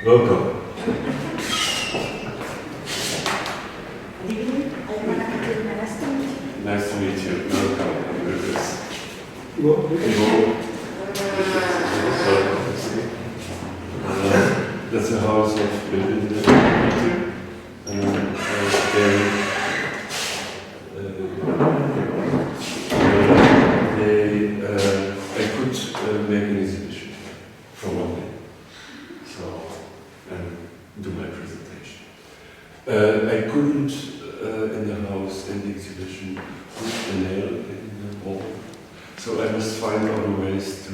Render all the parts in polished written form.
Welcome. Good evening. Nice to meet you. Nice to meet you. Welcome. That's a house of Devriendt. I could make an exhibition from one day, so do my presentation. I couldn't in the house, in the exhibition, put a nail in the wall, so I must find other ways to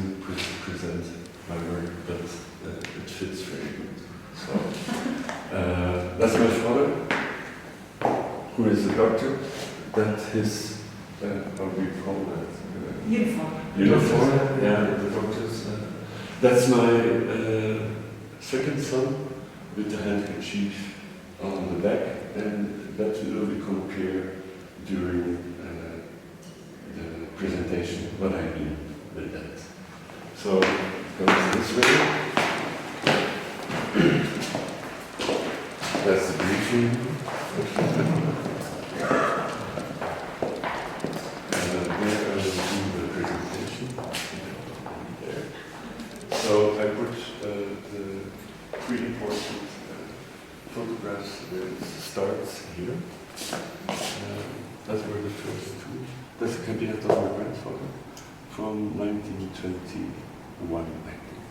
present my work, but it fits very good. So that's my father, who is a doctor. That his, how do you call that? Uniform, yeah, the doctors. That's my second son with the handkerchief on the back, and that will become clear during the presentation, what I mean with that. So, goes this way. That's the briefing. So I put the three important photographs with starts here. Those were the first two. That's a cabinet of my grandfather from 1921, I think,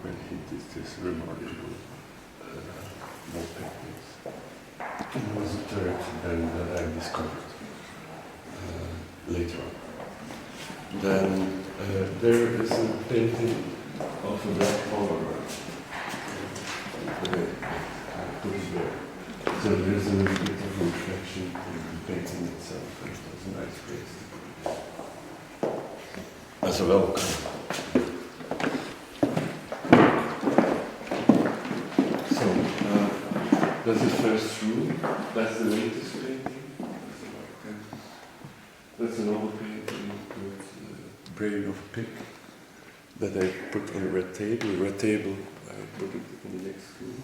when he did this remarkable wall paintings. And there was a third then that I discovered later on. Then there is a painting of a black Polaroid. Put it there. So there's a little bit of reflection in the painting itself, and it's a nice place to put it. As a welcome. So that's the first room. That's the latest painting. That's an old painting with the brain of a pig that I put on a red table. The red table, I put it in the next room.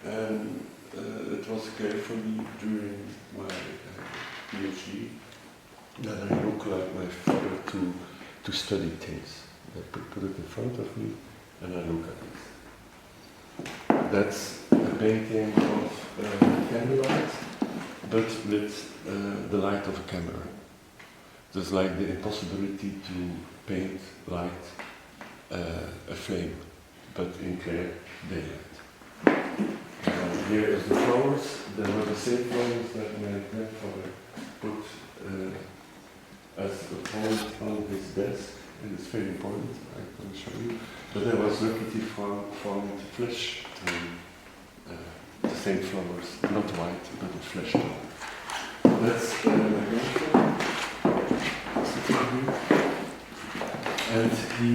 And it was clear for me during my PhD that I look like my father to study things. I put it in front of me and I look at it. That's a painting of candlelight, but with the light of a camera. Just like the impossibility to paint light a flame, but in clear daylight. Here is the flowers. There were the same flowers that my grandfather put as a point on his desk, and it's very important, I can show you. But I was lucky to found flesh tone, the same flowers, not white, but a flesh tone. That's my grandfather. And he,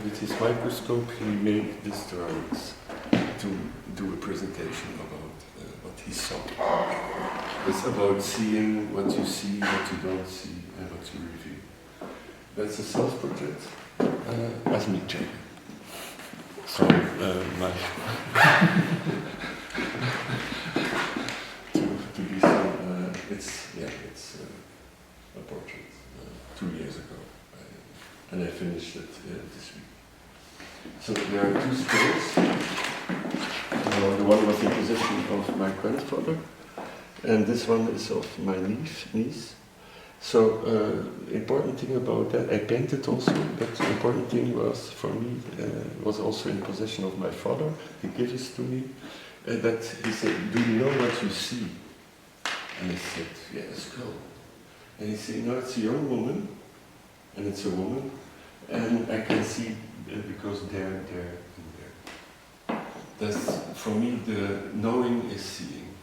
with his microscope, he made these drawings to do a presentation about what he saw. It's about seeing what you see, what you don't see, and what you reveal. That's a self-portrait as me, Jay. So, my to be so, it's a portrait 2 years ago. And I finished it this week. So there are two scrolls. The one was in possession of my grandfather, and this one is of my niece. So important thing about that, I painted also, but the important thing was for me, was also in possession of my father. He gave this to me, that he said, "Do you know what you see?" And I said, "Yes, go." And he said, "No, it's a young woman, and it's a woman, and I can see because there, and there. That's, for me, the knowing is seeing.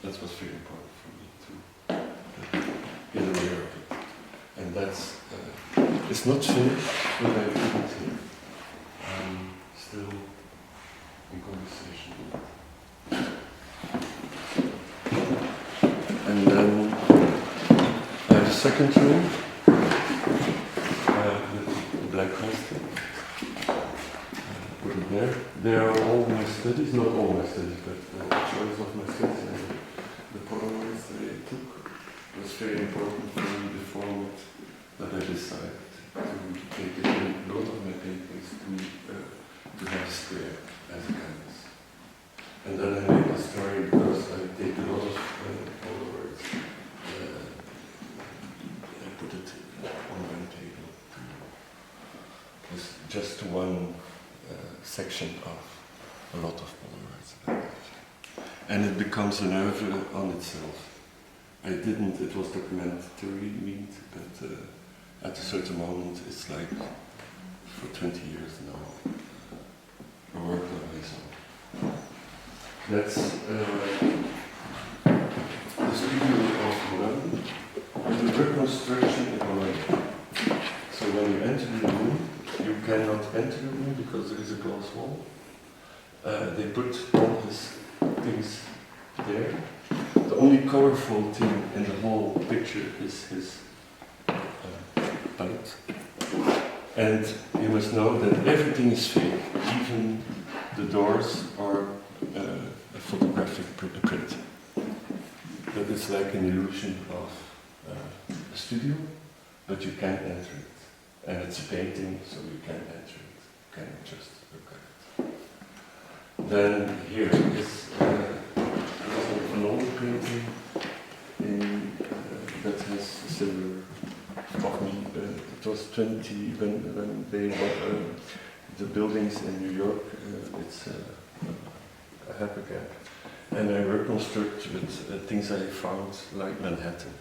That was very important for me to get aware of it. And that's, it's not finished, but I put it here. I'm still in conversation with it. And then I have a second room. Black constant, with a there. They are all my studies, not all my studies, but the choice of my studies and the Polaroids that I took was very important for me, the format that I decided to take it in a lot of my paintings to have square as a canvas. And then I make a story because I take a lot of Polaroids. I put it on one table. It's just one section of a lot of Polaroids. And it becomes an oeuvre on itself. It was documentary meat, but at a certain moment it's like for 20 years now, a work of my own. That's the studio of Moran, the reconstruction in Moran. So when you enter the room, you cannot enter the room because there is a glass wall. They put all his things there. The only colorful thing in the whole picture is his palette. And you must know that everything is fake. Even the doors are a photographic print. That is like an illusion of a studio, but you can't enter it. And it's a painting, so you can't enter it. You can't just look at it. Then here is an older painting that has silver of me. It was 20 when they the buildings in New York. It's a happy gap, and I reconstruct with things I found, like Manhattan,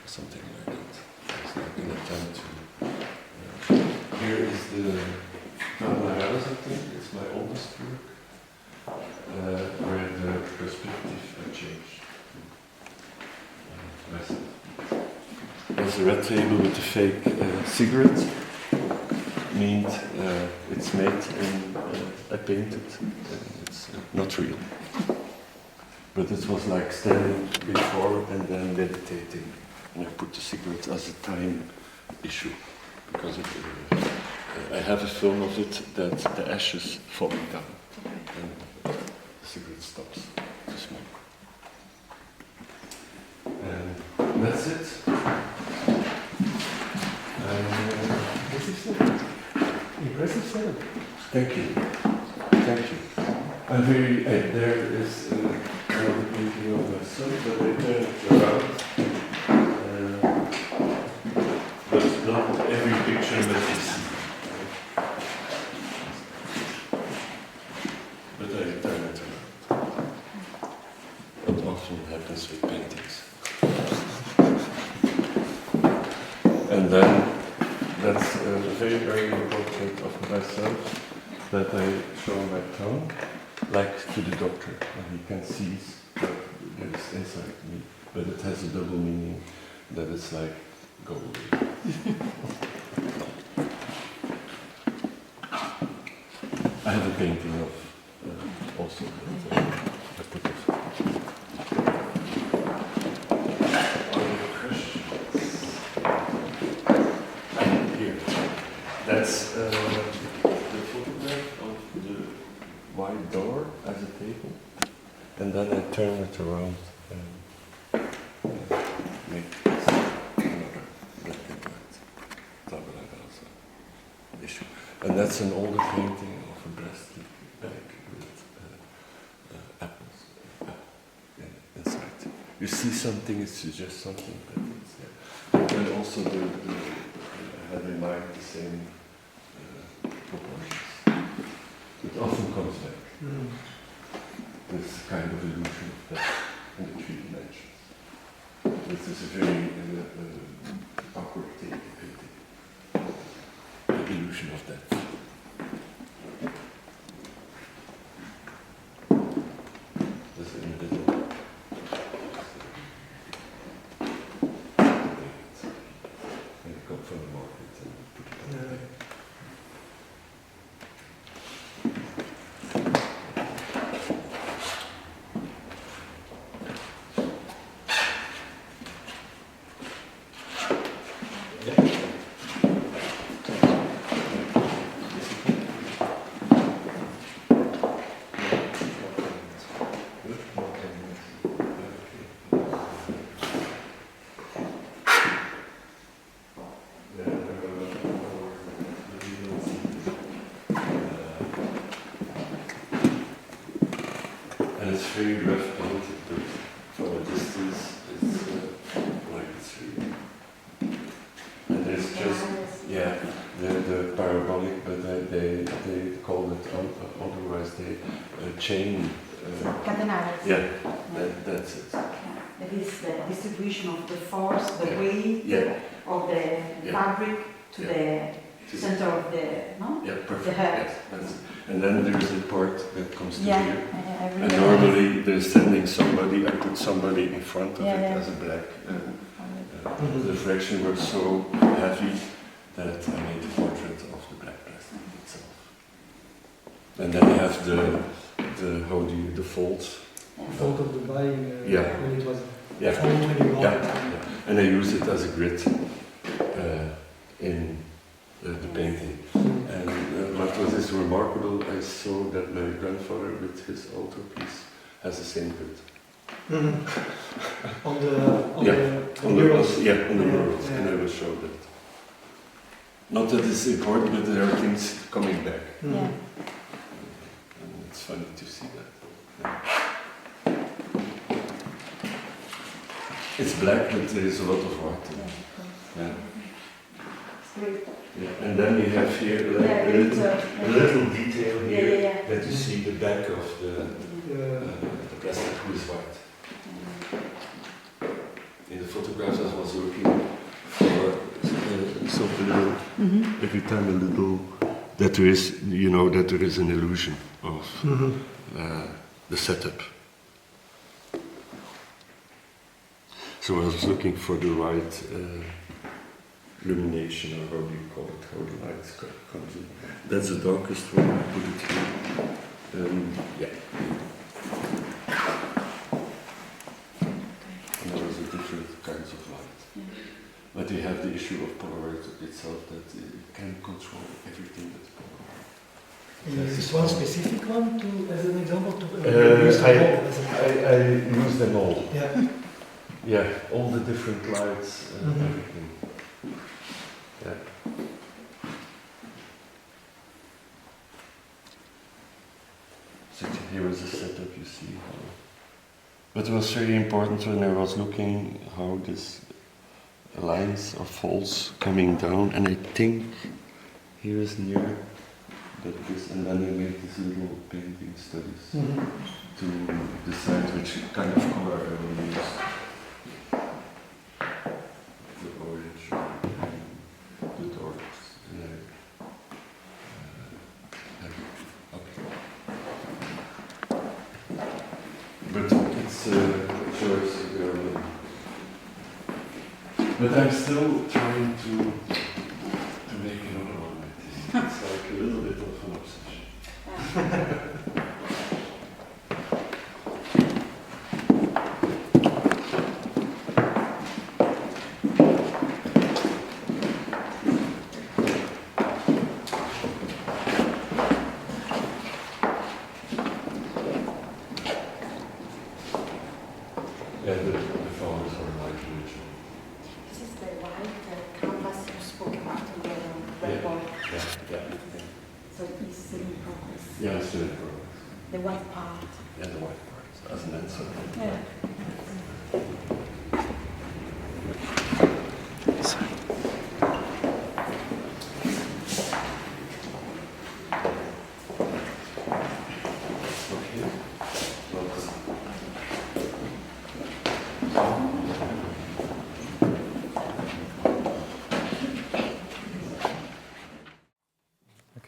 something like that. It's like an attempt to. Here is the House, I think. It's my oldest work, where the perspective changed. There's a red table with a fake cigarette. Means it's made in, I painted, it's not real. But it was like standing before and then meditating. And I put the cigarette as a time issue. Because I have a film of it that the ashes falling down. And the cigarette stops to smoke. And that's it. Impressive setup. Thank you. Thank you. I'm very. There is another painting of my son, but I turn it around. But not every picture that you see. But I turn it around. What often happens with paintings. And then that's a very, very important of myself that I show my tongue, like to the doctor, and he can see what is inside me, but it has a double meaning that it's like, go away. I have a painting of also that I put it. That's the photograph of the white door as a table, and then I turn it around and make this another black and white issue. And that's an older painting of a plastic bag with apples inside. You see something, it suggests something, but it's there. And also I had in mind the same proportions. It often comes back. This kind of illusion of that in the 3 dimensions. This is a very awkward thing, the illusion of that. This in the middle. And you come from the market and put it on the table. very rough painted, but from a distance it's like it's really. And there's just, yeah, the parabolic, but they call it, otherwise they chain. Catenaries. Yeah, that's it. Yeah. That is the distribution of the force, the weight Yeah. of the fabric to Yeah. the center of the, no? Yeah, The perfect. hair. Yes, and then there's the part that comes to Yeah, here. I And really normally they're sending somebody, I put somebody in front of Yeah, it yeah. as a black. The fraction was so heavy that I made a portrait of the black plastic itself. And then you have the folds. Fold of the buying Yeah. when it was Yeah. already Yeah. yeah. And I use it as a grid in the painting. And what was remarkable, I saw that my grandfather with his altarpiece has the same grid. On the On the murals. Yeah, on the murals, Yeah. and I will show that. Not that it's important, but there are things coming back. Yeah. And it's funny to see that. It's black, but there is a lot of white in it. Yeah. It's great. Yeah. And then you have here like Yeah, a little detail here yeah. that you see the back of the plastic who is white. In the photographs I was looking for something little, every time a little, that there is, that there is an illusion of the setup. So I was looking for the right illumination, or how do you call it, how the light comes in. That's the darkest one, I put it here. Yeah. And there was a different kinds of light. But you have the issue of Polaroid itself, that it can control everything that's Polaroid. Is one specific one to, as an example, to use I use them all. Yeah. Yeah, all the different lights, everything. Yeah. So here is the setup, you see. But it was very important when I was looking how this lines or folds coming down, and I think here is near that this, and then I made these little painting studies to decide which kind of color I will use. The orange, the darks, and okay. But it's a choice. But I'm still trying to make another one like this. It's like a little bit of an obsession. Yeah, the photos are like original. This is the white canvas you spoke about in the red board. Yeah. So it's still in progress. Yeah, it's still in progress. The white part. Yeah, the white parts, as an answer. Yeah. Okay.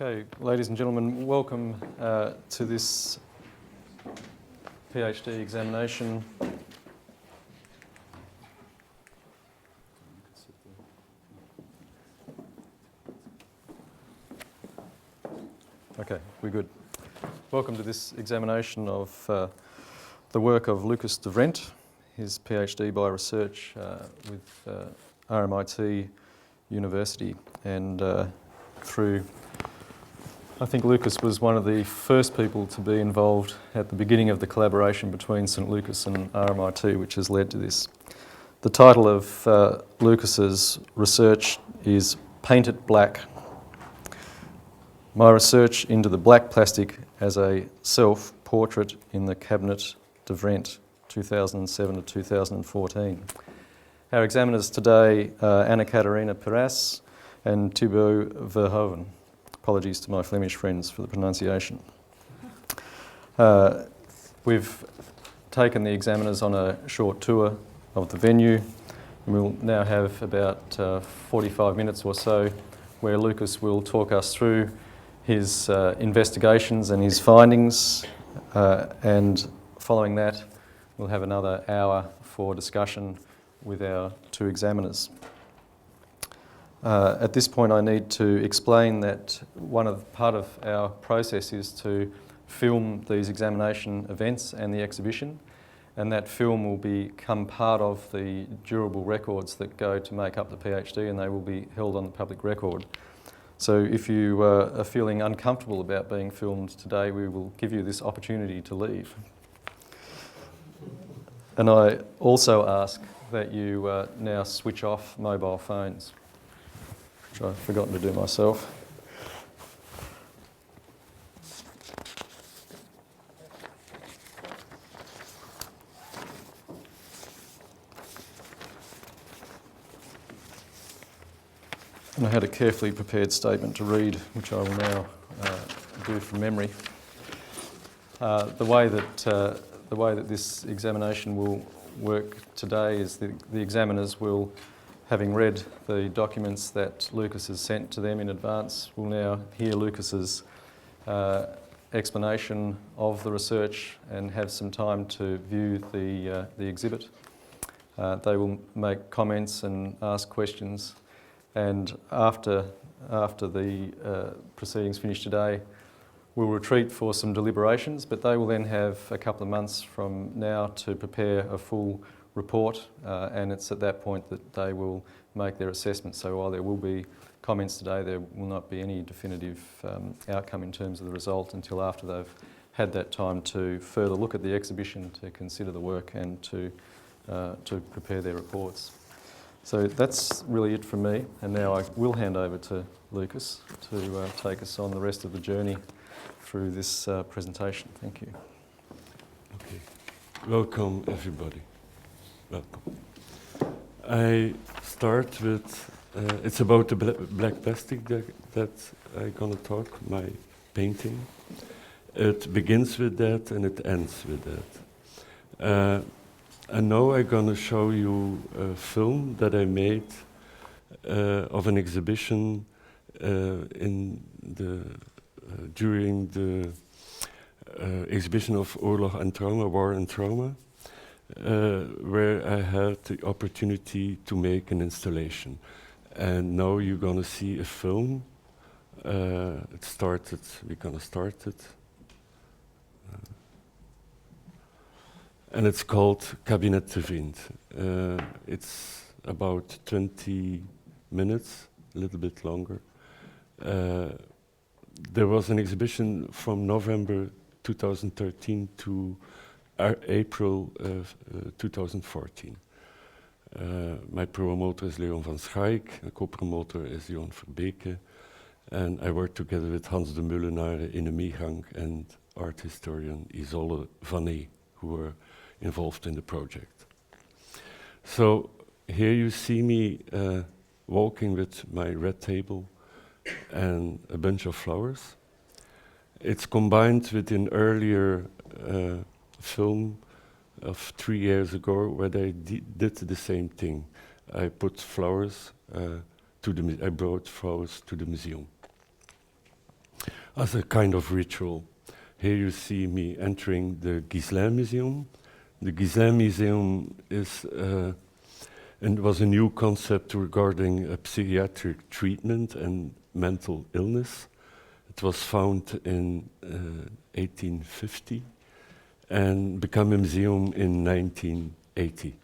Okay, ladies and gentlemen, welcome to this PhD examination. Okay, we're good. Welcome to this examination of the work of Lucas Devriendt, his PhD by research with RMIT University, and through, I think Lucas was one of the first people to be involved at the beginning of the collaboration between St Lucas and RMIT, which has led to this. The title of Lucas's research is Paint It Black: My Research into the Black Plastic as a Self-Portrait in the Cabinet Devriendt, 2007 to 2014. Our examiners today are Anna-Katarina Peras and Thibaut Verhoeven. Apologies to my Flemish friends for the pronunciation. We've taken the examiners on a short tour of the venue. We'll now have about 45 minutes or so where Lucas will talk us through his investigations and his findings, and following that we'll have another hour for discussion with our two examiners. At this point I need to explain that part of our process is to film these examination events and the exhibition, and that film will become part of the durable records that go to make up the PhD, and they will be held on the public record. So if you are feeling uncomfortable about being filmed today, we will give you this opportunity to leave. And I also ask that you now switch off mobile phones, which I've forgotten to do myself. And I had a carefully prepared statement to read, which I will now do from memory. The way that this examination will work today is the examiners will, having read the documents that Lucas has sent to them in advance, will now hear Lucas's explanation of the research and have some time to view the exhibit. They will make comments and ask questions. And after the proceedings finish today, we'll retreat for some deliberations, but they will then have a couple of months from now to prepare a full report, and it's at that point that they will make their assessment. So while there will be comments today, there will not be any definitive outcome in terms of the result until after they've had that time to further look at the exhibition, to consider the work and to prepare their reports. So that's really it from me, and now I will hand over to Lucas to take us on the rest of the journey through this presentation. Thank you. Okay. Welcome, everybody. Welcome. I start with, it's about the black plastic that I'm going to talk, my painting. It begins with that and it ends with that. And now I'm going to show you a film that I made of an exhibition during the exhibition of Oorlog en Trauma, War and Trauma, where I had the opportunity to make an installation. And now you're going to see a film. We're going to start it. And it's called Kabinet Devriendt. It's about 20 minutes, a little bit longer. There was an exhibition from November 2013 to April 2014. My promoter is Leon van Schaik, my co-promoter is Johan Verbeke, and I worked together with Hans de Meulenaar in de Meegang and art historian Isolde van Nee, who were involved in the project. So here you see me walking with my red table and a bunch of flowers. It's combined with an earlier film of 3 years ago where they did the same thing. I put flowers I brought flowers to the museum as a kind of ritual. Here you see me entering the Ghislain Museum. The Ghislain Museum was a new concept regarding psychiatric treatment and mental illness. It was founded in 1850 and became a museum in 1980.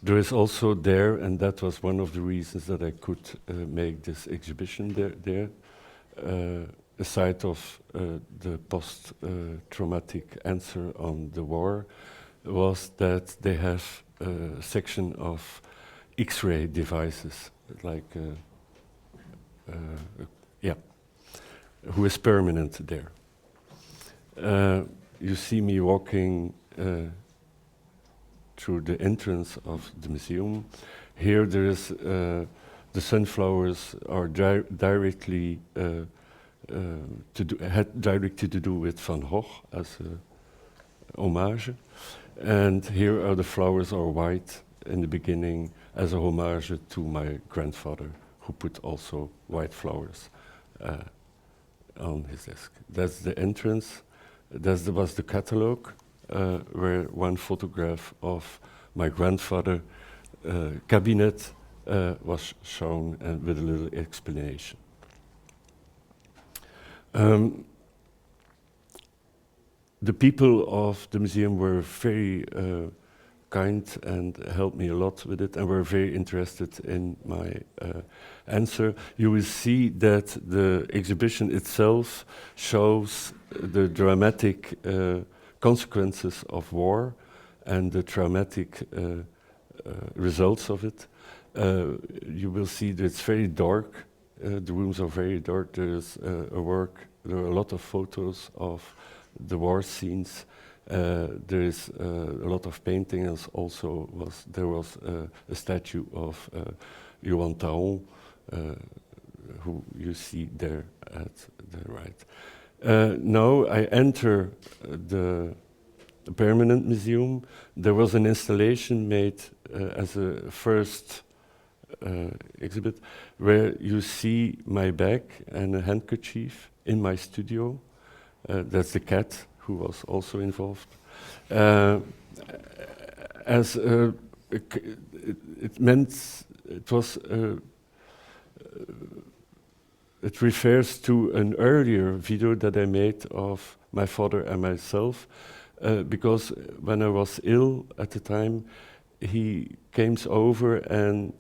There is also there, and that was one of the reasons that I could make this exhibition there, a site of the post-traumatic answer on the war, was that they have a section of X-ray devices, like, who is permanent there. you see me walking through the entrance of the museum. Here there is the sunflowers are directly directly to do with Van Gogh as a homage, and here are the flowers are white in the beginning as a homage to my grandfather, who put also white flowers on his desk. That's the entrance. Was the catalogue, where one photograph of my grandfather cabinet was shown and with a little explanation. The people of the museum were very kind and helped me a lot with it, and were very interested in my answer. You will see that the exhibition itself shows the dramatic consequences of war and the traumatic results of it. You will see that it's very dark. The rooms are very dark. There are a lot of photos of the war scenes. There is a lot of painting, and also there was a statue of Johan Taon, who you see there at the right. Now I enter the permanent museum. There was an installation made as a first exhibit, where you see my bag and a handkerchief in my studio. That's the cat who was also involved. It refers to an earlier video that I made of my father and myself, because when I was ill at the time, he came over and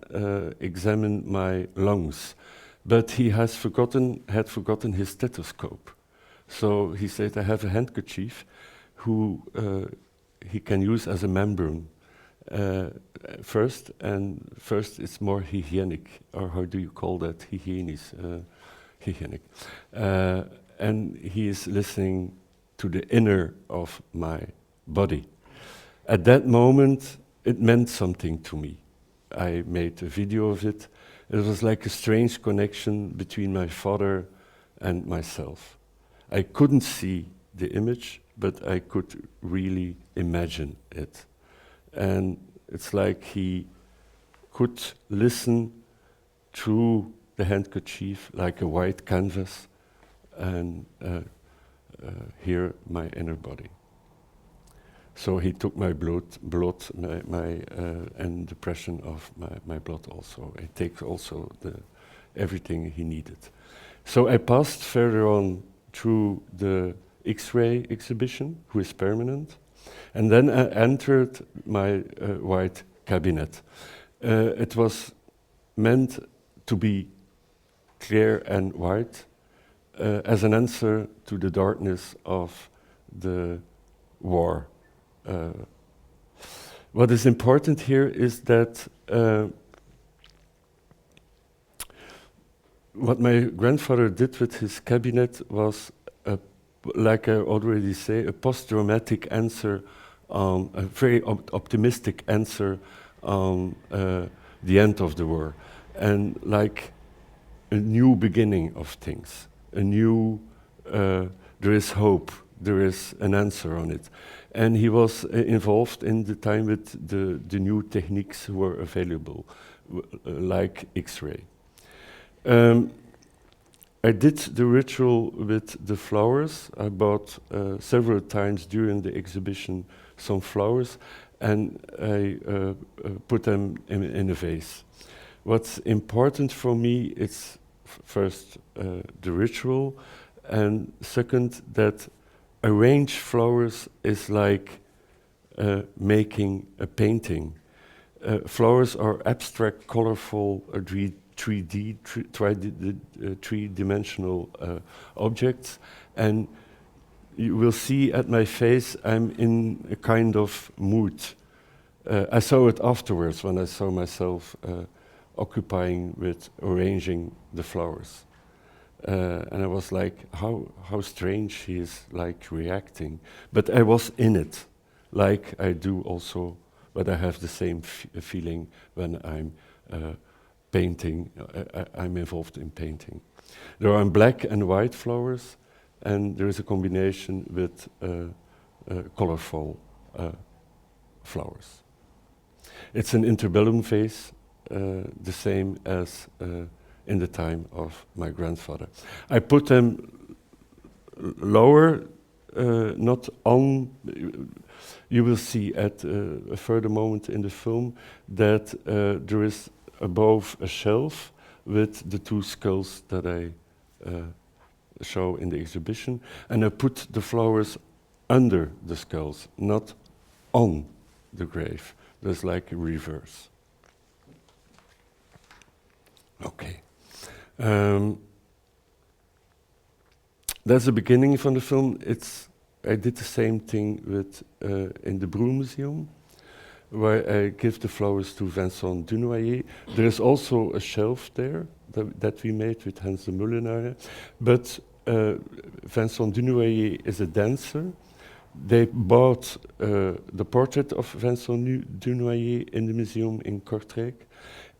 examined my lungs, but he had forgotten his stethoscope. So he said, I have a handkerchief who he can use as a membrane first it's more hygienic, or how do you call that? Hygienic. And he is listening to the inner of my body. At that moment, it meant something to me. I made a video of it. It was like a strange connection between my father and myself. I couldn't see the image, but I could really imagine it. And it's like he could listen through the handkerchief like a white canvas and hear my inner body. So he took my blood, and the pressure of my blood also. He takes also everything he needed. So I passed further on through the X-ray exhibition, who is permanent, and then I entered my white cabinet. It was meant to be clear and white as an answer to the darkness of the war. What is important here is that what my grandfather did with his cabinet was, like I already say, a post-dramatic answer, a very optimistic answer on the end of the war, and like a new beginning of things, there is hope, there is an answer on it. And he was involved in the time with the new techniques who were available, like X-ray. I did the ritual with the flowers. I bought several times during the exhibition some flowers, and I put them in a vase. What's important for me is first the ritual, and second that arrange flowers is like making a painting. Flowers are abstract, colorful, three-dimensional objects, and you will see at my face I'm in a kind of mood. I saw it afterwards when I saw myself occupying with arranging the flowers. And I was like, how strange he is like reacting. But I was in it, like I do also, but I have the same feeling when I'm painting, I'm involved in painting. There are black and white flowers, and there is a combination with colorful flowers. It's an interbellum vase, the same as in the time of my grandfather. I put them lower, not on. You will see at a further moment in the film that there is above a shelf with the two skulls that I show in the exhibition, and I put the flowers under the skulls, not on the grave. There's like a reverse. Okay. That's the beginning from the film. I did the same thing with in the Broom Museum, where I give the flowers to Vincent Dunoyer. There is also a shelf there that we made with Hans de Mullenare, but Vincent Dunoyer is a dancer. They bought the portrait of Vincent Dunoyer in the museum in Kortrijk,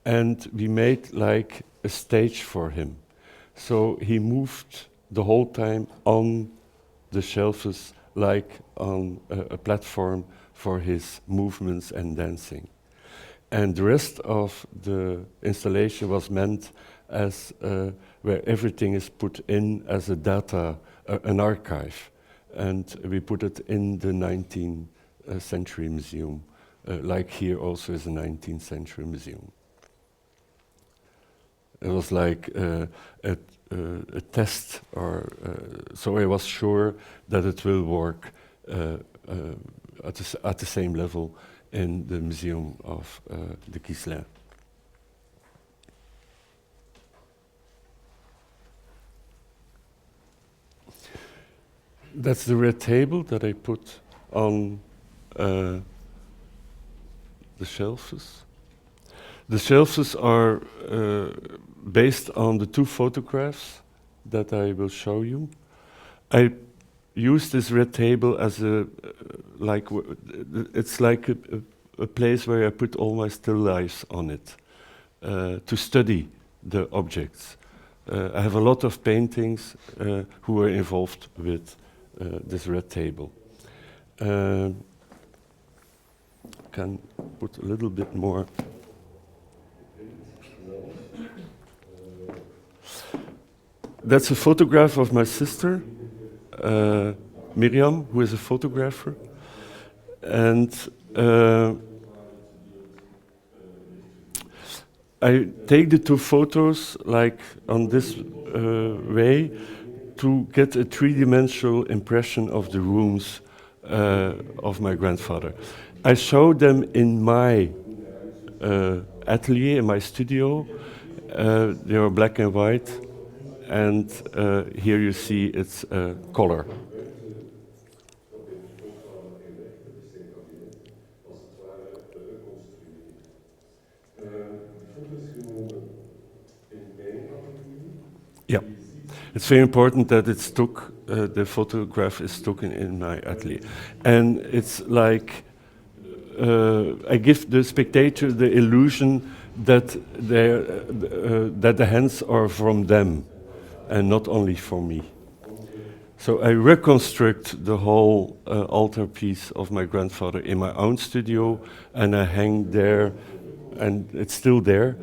and we made like a stage for him. So he moved the whole time on the shelves like on a platform for his movements and dancing. And the rest of the installation was meant as where everything is put in as a data, an archive. And we put it in the 19th century museum, like here also is a 19th century museum. It was like a test, or so I was sure that it will work at the same level in the museum of the Ghislain. That's the red table that I put on the shelves. The shelves are based on the two photographs that I will show you. I use this red table as a it's like a place where I put all my still lifes on it to study the objects. I have a lot of paintings who are involved with this red table. Can put a little bit more. That's a photograph of my sister, Miriam, who is a photographer. And I take the two photos like on this way to get a three-dimensional impression of the rooms of my grandfather. I show them in my atelier, in my studio. They are black and white, and here you see it's color. Yeah, it's very important that it's took. The photograph is taken in my atelier, and it's like I give the spectator the illusion that that the hands are from them, and not only for me. So I reconstruct the whole altarpiece of my grandfather in my own studio, and I hang there, and it's still there,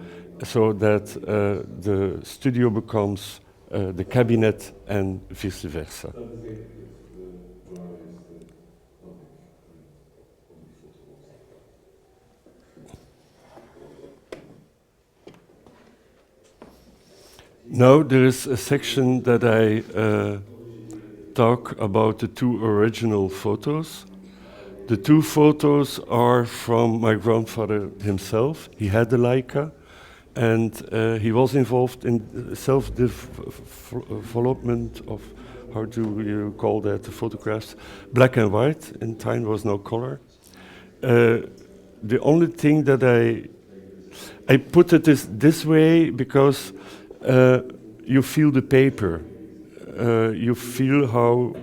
so that the studio becomes the cabinet and vice versa. Now there is a section that I talk about the two original photos. The two photos are from my grandfather himself. He had the Leica, and he was involved in self-development of, how do you call that, the photographs, black and white. In time there was no color. The only thing that I put it this way because you feel the paper. You feel how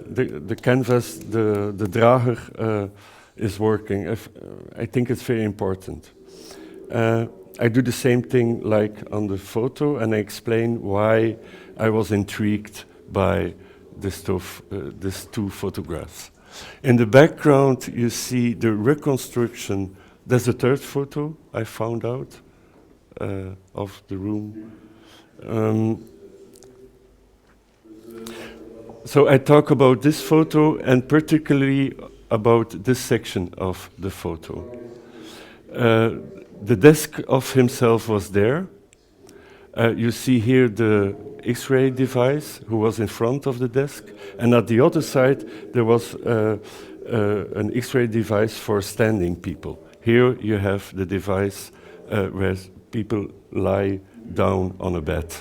the canvas, the drager is working. I think it's very important. I do the same thing like on the photo, and I explain why I was intrigued by these two photographs. In the background, you see the reconstruction. There's a third photo I found out of the room. So I talk about this photo and particularly about this section of the photo. The desk of himself was there. You see here the X-ray device who was in front of the desk, and at the other side there was an X-ray device for standing people. Here you have the device where people lie down on a bed.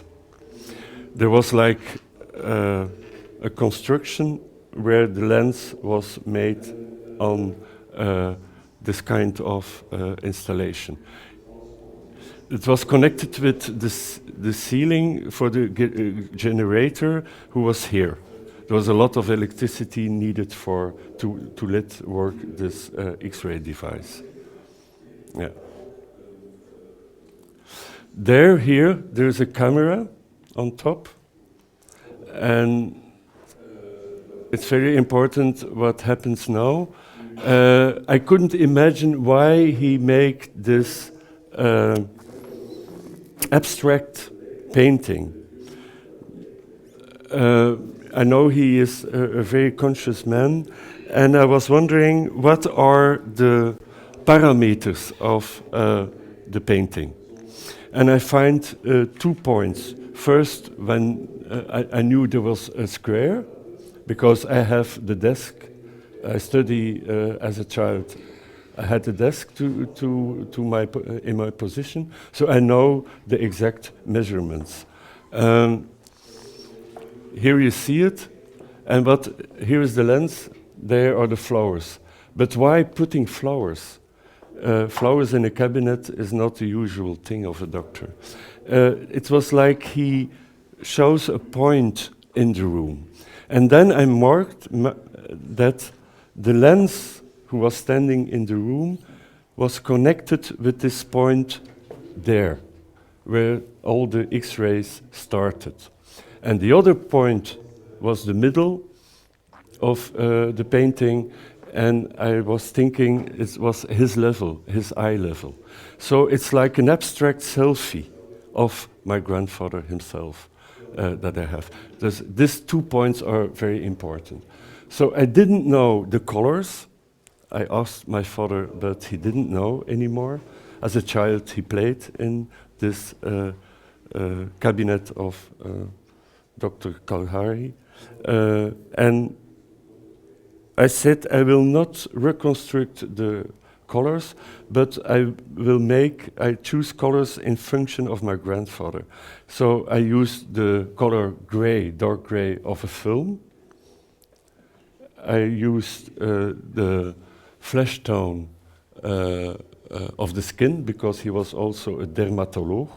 There was like a construction where the lens was made on this kind of installation. It was connected with the ceiling for the generator who was here. There was a lot of electricity needed to let work this X-ray device. Yeah. There's a camera on top, and it's very important what happens now. I couldn't imagine why he made this abstract painting. I know he is a very conscious man, and I was wondering what are the parameters of the painting. And I find 2 points. First, when I knew there was a square, because I have the desk. I study as a child. I had the desk in my position, so I know the exact measurements. Here you see it, and here is the lens. There are the flowers. But why putting flowers? Flowers in a cabinet is not the usual thing of a doctor. It was like he shows a point in the room. And then I marked that the lens who was standing in the room was connected with this point there, where all the X-rays started. And the other point was the middle of the painting, and I was thinking it was his level, his eye level. So it's like an abstract selfie of my grandfather himself that I have. These 2 points are very important. So I didn't know the colors. I asked my father, but he didn't know anymore. As a child, he played in this cabinet of Dr. Kalhari. And I said, I will not reconstruct the colors, but I choose colors in function of my grandfather. So I used the color gray, dark gray of a film. I used the flesh tone of the skin, because he was also a dermatologue,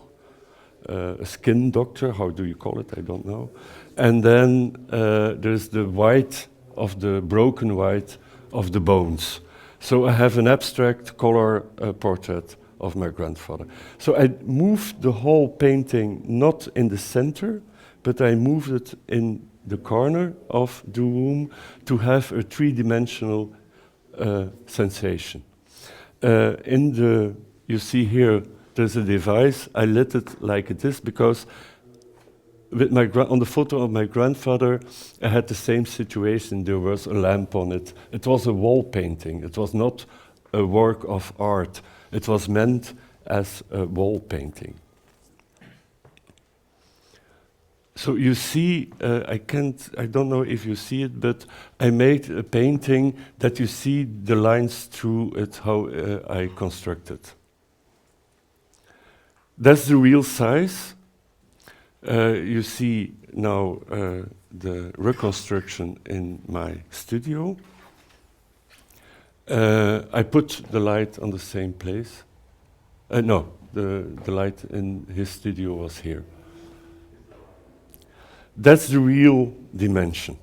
a skin doctor, how do you call it, I don't know. And then there's the white of the broken white of the bones. So I have an abstract color portrait of my grandfather. So I moved the whole painting not in the center, but I moved it in the corner of the room to have a three-dimensional sensation. You see here, there's a device. I lit it like it is because with on the photo of my grandfather, I had the same situation. There was a lamp on it. It was a wall painting. It was not a work of art. It was meant as a wall painting. So you see, I don't know if you see it, but I made a painting that you see the lines through it, how I constructed. That's the real size. You see now the reconstruction in my studio. I put the light on the same place. No, the light in his studio was here. That's the real dimension.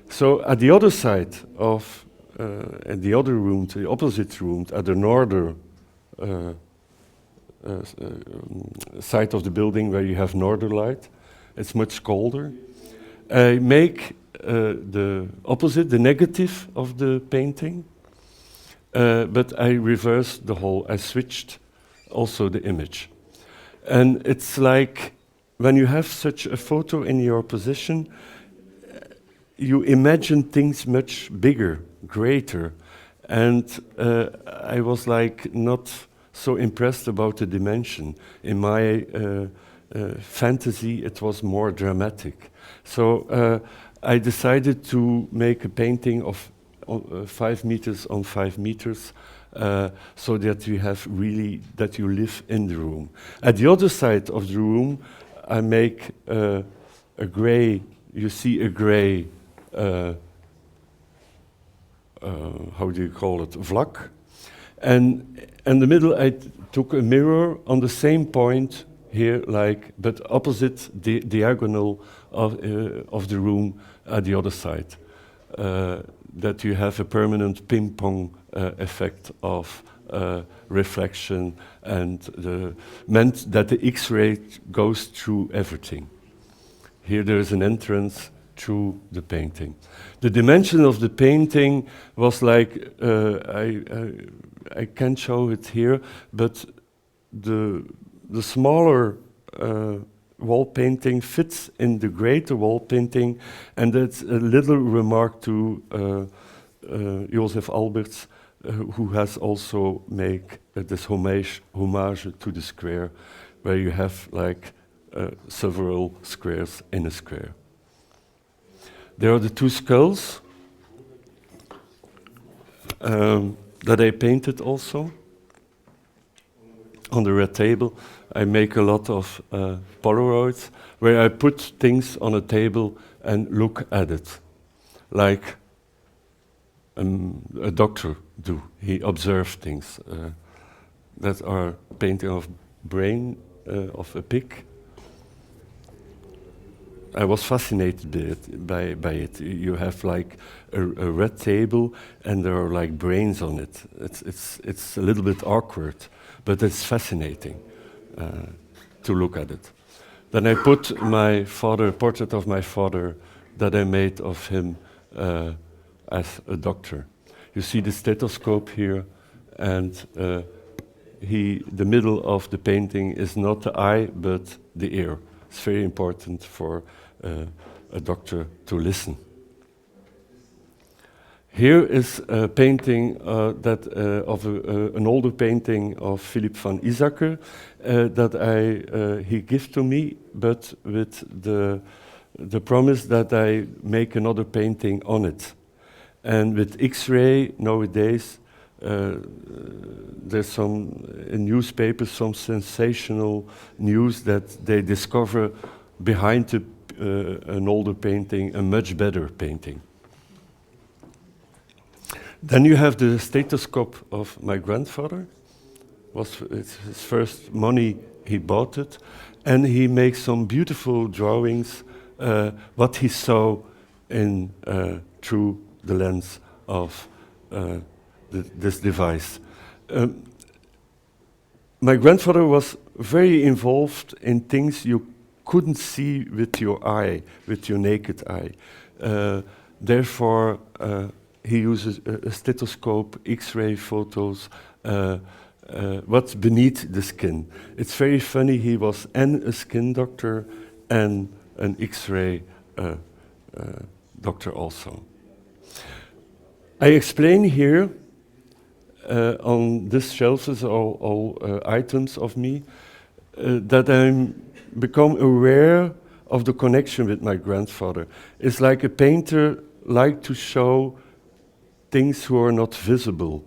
So at the other side of, at the other room, to the opposite room, at the northern side of the building where you have northern light, it's much colder. I make the opposite, the negative of the painting, but I reversed the whole, I switched also the image. And it's like when you have such a photo in your position, you imagine things much bigger, greater. And I was like not so impressed about the dimension. In my fantasy, it was more dramatic. So I decided to make a painting of 5 meters on 5 meters, so that you have really, that you live in the room. At the other side of the room, I make a gray, you see a gray, how do you call it, vlak. And in the middle, I took a mirror on the same point here, like, but opposite the diagonal of the room at the other side. That you have a permanent ping-pong effect of reflection, and meant that the X-ray goes through everything. Here there is an entrance through the painting. The dimension of the painting was like, I can't show it here, but the smaller wall painting fits in the greater wall painting, and that's a little remark to Joseph Alberts, who has also made this homage to the square, where you have like several squares in a square. There are the 2 skulls that I painted also. On the red table, I make a lot of Polaroids, where I put things on a table and look at it, like a doctor do. He observes things. That are painting of brain of a pig. I was fascinated by it. You have like a red table, and there are like brains on it. It's a little bit awkward, but it's fascinating to look at it. Then I put my father, a portrait of my father that I made of him as a doctor. You see the stethoscope here, and the middle of the painting is not the eye, but the ear. It's very important for a doctor to listen. Here is a painting of an older painting of Philip van Isacker that he gave to me, but with the promise that I make another painting on it. And with X-ray nowadays, there's some in newspapers, some sensational news that they discover behind an older painting a much better painting. Then you have the stethoscope of my grandfather. It's his first money, he bought it, and he makes some beautiful drawings, what he saw in through the lens of this device. My grandfather was very involved in things you couldn't see with your eye, with your naked eye. Therefore, he uses a stethoscope, X-ray photos, what's beneath the skin. It's very funny, he was a skin doctor and an X-ray doctor also. I explain here on this shelf is all items of me that I'm become aware of the connection with my grandfather. It's like a painter like to show things who are not visible.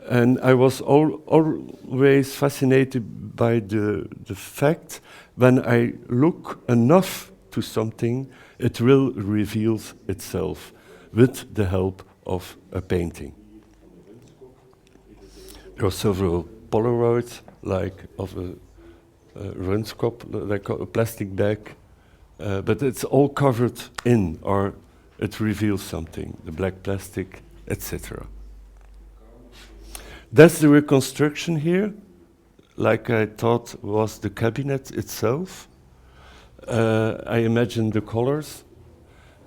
And I was always fascinated by the fact when I look enough to something, it will reveal itself with the help of a painting. There are several Polaroids like of a rundskop, like a plastic bag, but it's all covered in, or it reveals something, the black plastic, etc. That's the reconstruction here, like I thought was the cabinet itself. I imagined the colors,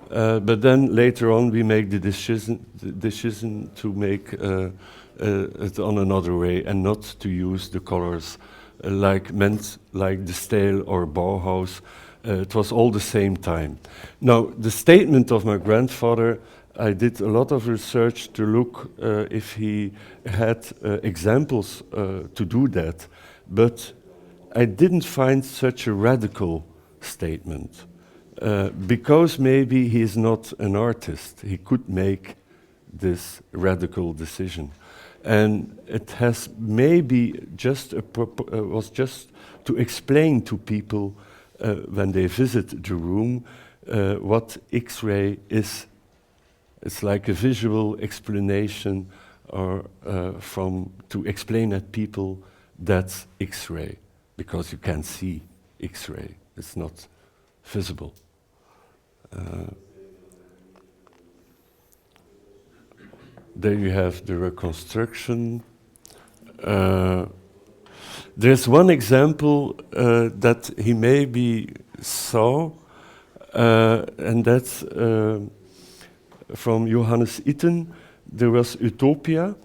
but then later on we make the decision to make it on another way and not to use the colors like the Stijl or Bauhaus. It was all the same time. Now, the statement of my grandfather, I did a lot of research to look if he had examples to do that, but I didn't find such a radical statement. Because maybe he is not an artist, he could make this radical decision. And it has maybe just was just to explain to people when they visit the room what X-ray is. It's like a visual explanation, or to explain at people that's X-ray, because you can see X-ray. It's not visible. There you have the reconstruction. There's one example that he maybe saw, and that's from Johannes Itten. There was Utopia,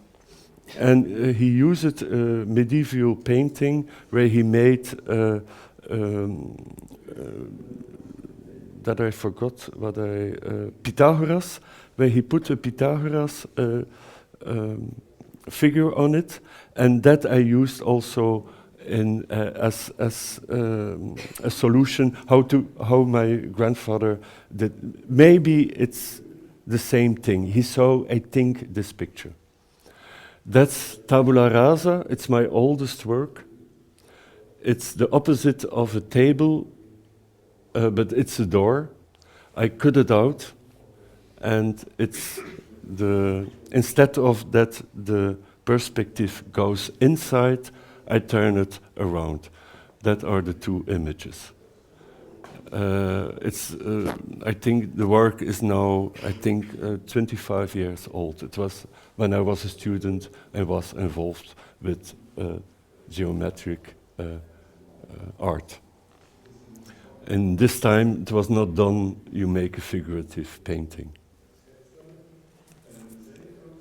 and he used medieval painting where he made that I forgot what Pythagoras, where he put a Pythagoras figure on it, and that I used also in as a solution how my grandfather did. Maybe it's the same thing. He saw, I think, this picture. That's tabula rasa. It's my oldest work. It's the opposite of a table, but it's a door. I cut it out, and it's instead of that the perspective goes inside, I turn it around. That are the two images. I think the work is now, 25 years old. It was when I was a student and was involved with geometric art. And this time it was not done, you make a figurative painting.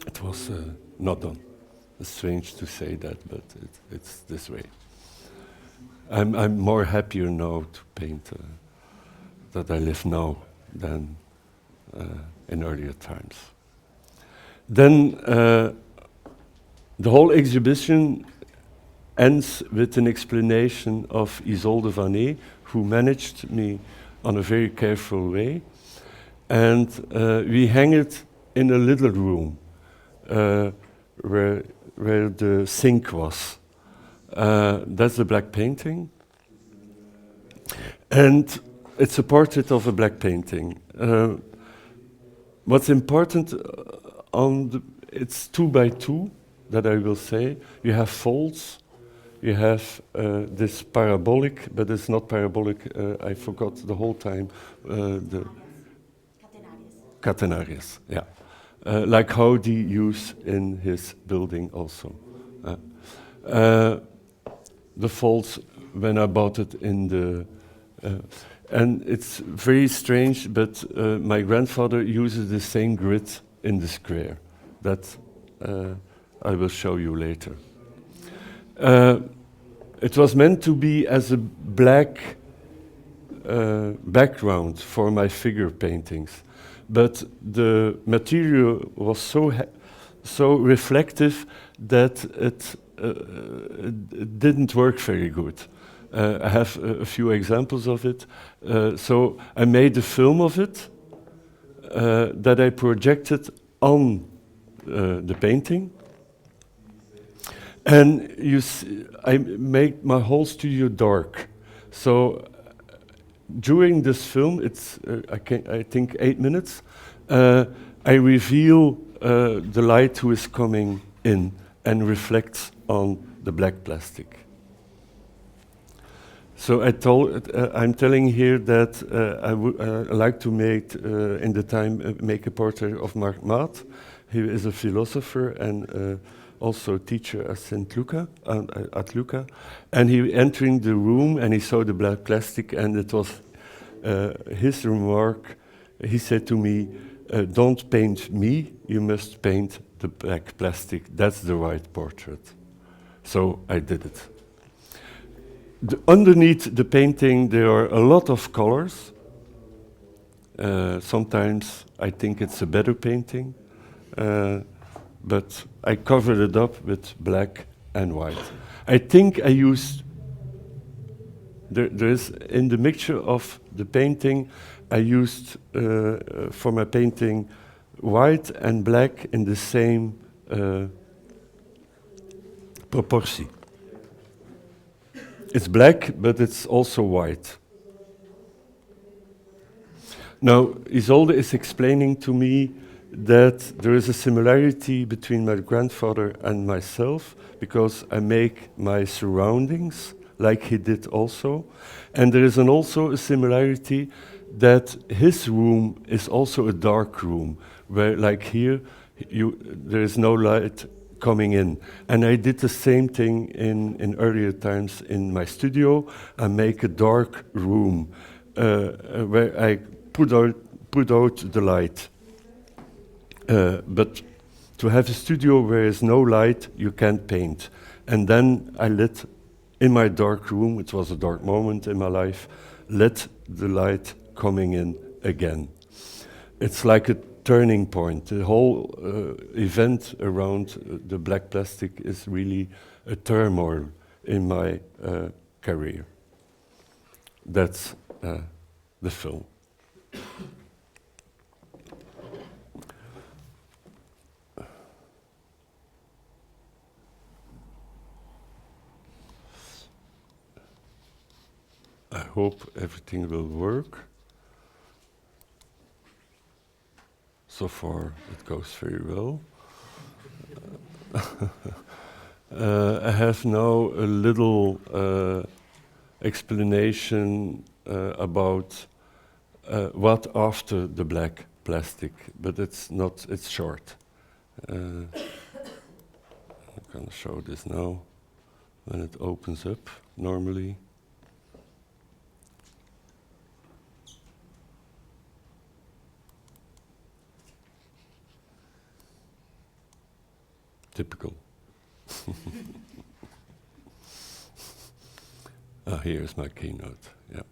It was not done. It's strange to say that, but it's this way. I'm more happier now to paint that I live now than in earlier times. Then the whole exhibition ends with an explanation of Isolde Vanet, who managed me on a very careful way. And we hang it in a little room where the sink was. That's the black painting. And it's a portrait of a black painting. What's important it's 2 by 2, that I will say. You have folds. You have this parabolic, but it's not parabolic. I forgot the whole time. The catenarius, yeah. Like Gaudi used in his building also. The folds when I bought it in the... and it's very strange, but my grandfather uses the same grid in the square. That I will show you later. It was meant to be as a black background for my figure paintings, but the material was so reflective that it didn't work very good. I have a few examples of it. So I made a film of it that I projected on the painting. And you see, I made my whole studio dark. So during this film, it's I think 8 minutes, I reveal the light who is coming in and reflects on the black plastic. So I'm telling here that I would like to make, in the time, make a portrait of Mark Maat. He is a philosopher and also teacher at St. Luca, at Luca. And he entering the room and he saw the black plastic, and it was his remark. He said to me, don't paint me, you must paint the black plastic. That's the right portrait. So I did it. Underneath the painting, there are a lot of colors. Sometimes I think it's a better painting, but I covered it up with black and white. I think I used, there is, in the mixture of the painting, I used for my painting white and black in the same proportion. It's black, but it's also white. Now, Isolde is explaining to me that there is a similarity between my grandfather and myself, because I make my surroundings like he did also. And there is also a similarity that his room is also a dark room, where, like here, there is no light coming in. And I did the same thing in earlier times in my studio. I make a dark room where I put out the light. But to have a studio where there's no light, you can't paint. And then I lit in my dark room, it was a dark moment in my life, lit the light coming in again. It's like a turning point. The whole event around the black plastic is really a turmoil in my career. That's the film. I hope everything will work. So far, it goes very well. I have now a little explanation about what after the black plastic, but it's short. I'm going to show this now when it opens up normally. Typical. Here's my keynote. Yeah.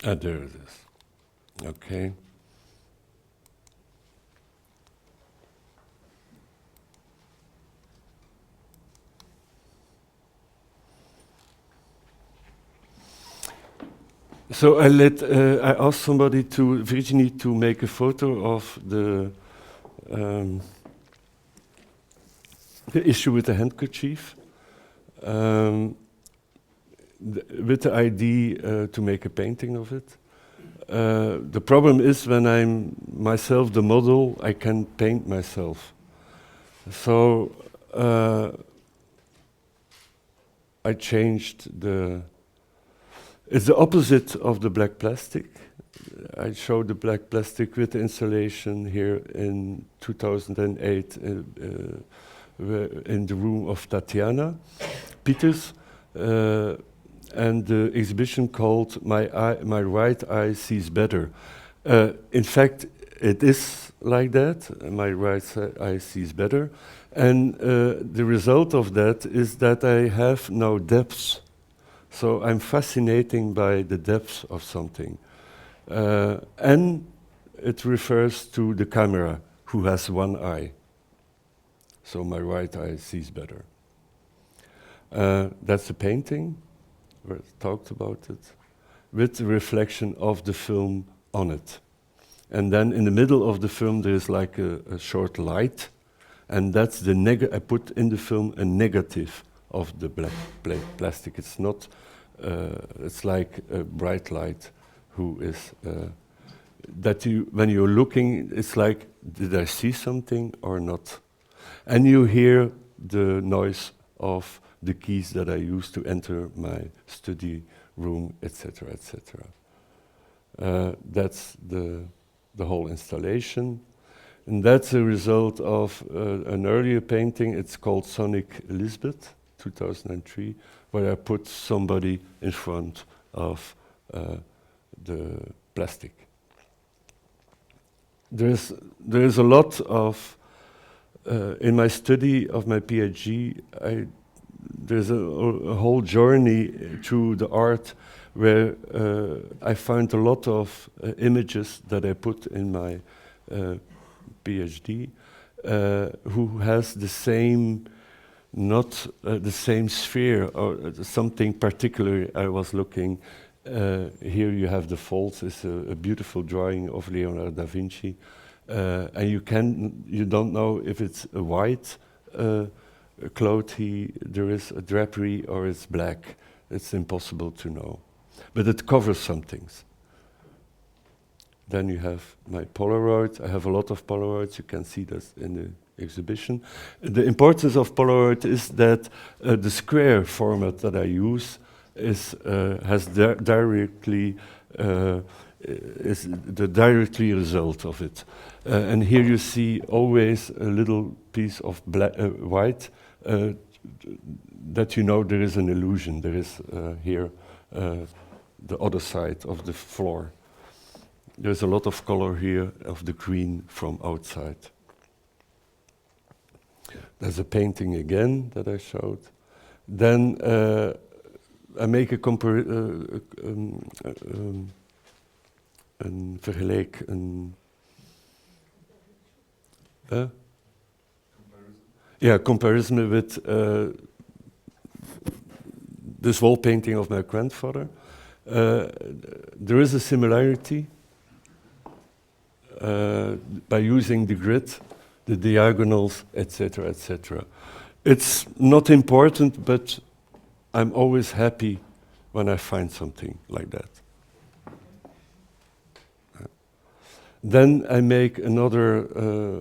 There it is. Okay. So I asked somebody Virginie to make a photo of the issue with the handkerchief. With the idea to make a painting of it. The problem is when I'm myself the model, I can paint myself. So I changed it's the opposite of the black plastic. I showed the black plastic with the installation here in 2008 in the room of Tatiana Peters. And the exhibition called My Right Eye Sees Better. In fact, it is like that. My right eye sees better. And the result of that is that I have now depths. So I'm fascinating by the depths of something. And it refers to the camera, who has one eye. So my right eye sees better. That's a painting, we talked about it, with the reflection of the film on it. And then in the middle of the film there is like a short light, and that's the I put in the film a negative of the black plastic. It's not, it's like a bright light who is, that you, when you're looking, it's like, did I see something or not? And you hear the noise of the keys that I use to enter my study room, etc., etc. That's the whole installation. And that's a result of an earlier painting. It's called Sonic Lisbeth, 2003, where I put somebody in front of the plastic. There's a lot of, in my study of my PhD, there's a whole journey through the art where I found a lot of images that I put in my PhD, who has the same, not the same sphere or something particular. I was looking, here you have the folds, it's a beautiful drawing of Leonardo da Vinci, and you don't know if it's a white cloth, there is a drapery, or it's black. It's impossible to know. But it covers some things. Then you have my Polaroid. I have a lot of Polaroids. You can see this in the exhibition. The importance of Polaroid is that the square format that I use is directly is the directly result of it. And here you see always a little piece of white that you know there is an illusion. There is here the other side of the floor. There's a lot of color here of the green from outside. There's a painting again that I showed. Then I make a comparison with this wall painting of my grandfather. There is a similarity by using the grid, the diagonals, etc., etc. It's not important, but I'm always happy when I find something like that. Then I make another,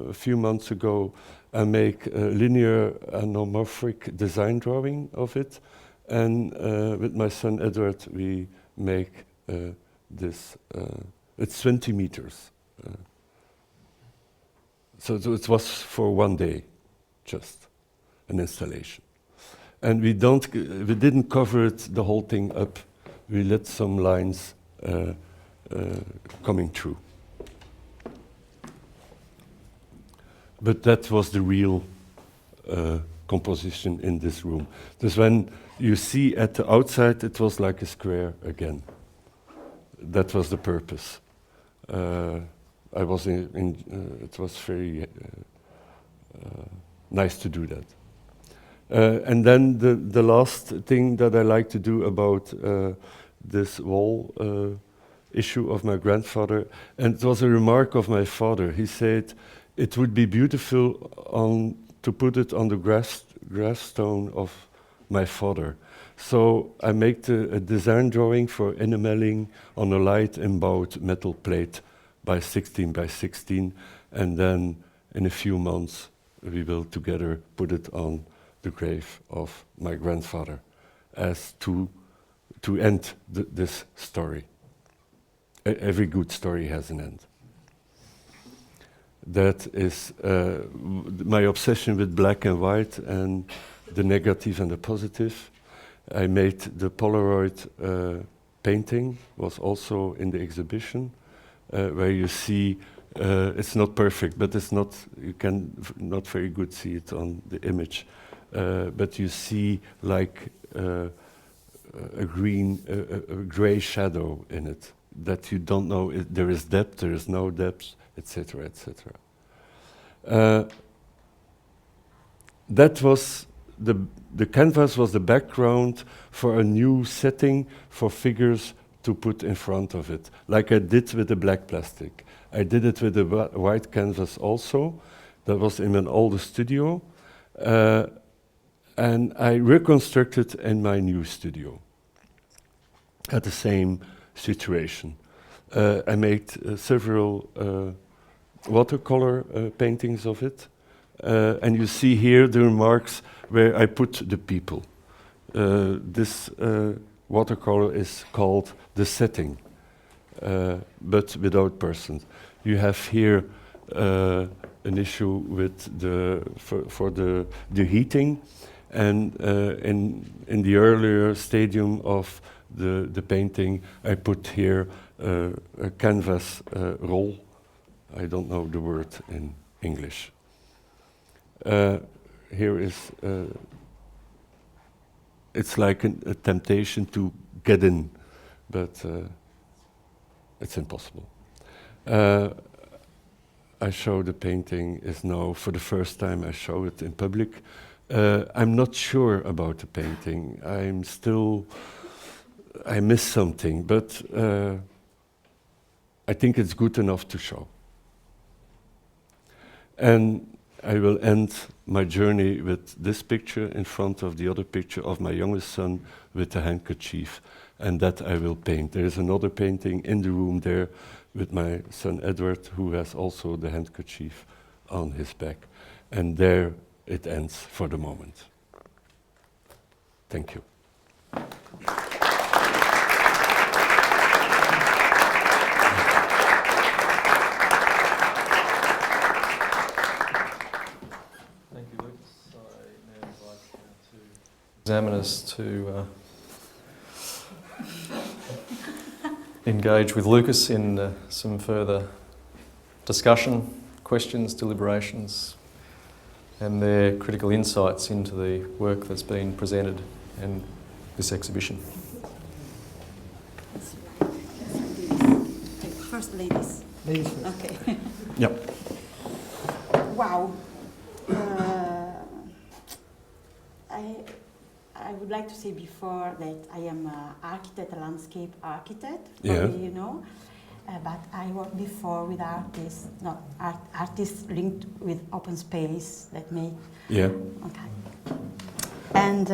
a few months ago, I make a linear anamorphic design drawing of it, and with my son Edward we make this, it's 20 meters. So it was for one day, just an installation. And we didn't cover it, the whole thing up. We let some lines coming through. But that was the real composition in this room. Because when you see at the outside, it was like a square again. That was the purpose. I was it was very nice to do that. And then the last thing that I like to do about this wall issue of my grandfather, and it was a remark of my father. He said, it would be beautiful to put it on the gravestone of my father. So I make a design drawing for enameling on a light embowed metal plate by 16 by 16, and then in a few months we will together put it on the grave of my grandfather as to end this story. Every good story has an end. That is my obsession with black and white and the negative and the positive. I made the Polaroid painting, was also in the exhibition, where you see, it's not perfect, but it's not, you can not very good see it on the image, but you see like a gray shadow in it. that you don't know there is depth, there is no depth, etc., etc. That was the canvas was the background for a new setting for figures to put in front of it, like I did with the black plastic. I did it with the white canvas also. That was in an older studio. And I reconstructed in my new studio at the same situation. I made several watercolor paintings of it. And you see here the remarks where I put the people. This watercolor is called The Setting, but without persons. You have here an issue with for the heating, and in the earlier stadium of the painting, I put here a canvas roll. I don't know the word in English. Here is it's like a temptation to get in, but it's impossible. I show the painting is now for the first time I show it in public. I'm not sure about the painting. I miss something, but I think it's good enough to show. And I will end my journey with this picture in front of the other picture of my youngest son with the handkerchief, and that I will paint. There is another painting in the room there with my son Edward, who has also the handkerchief on his back. And there it ends for the moment. Thank you. Examiners to engage with Lucas in some further discussion, questions, deliberations, and their critical insights into the work that's been presented and this exhibition. First, ladies. Ladies first. Okay. Yep. Wow. I would like to say before that I am an architect, a landscape architect, probably you know, but I worked before with artists, artists linked with open space that make. Yeah. Okay. And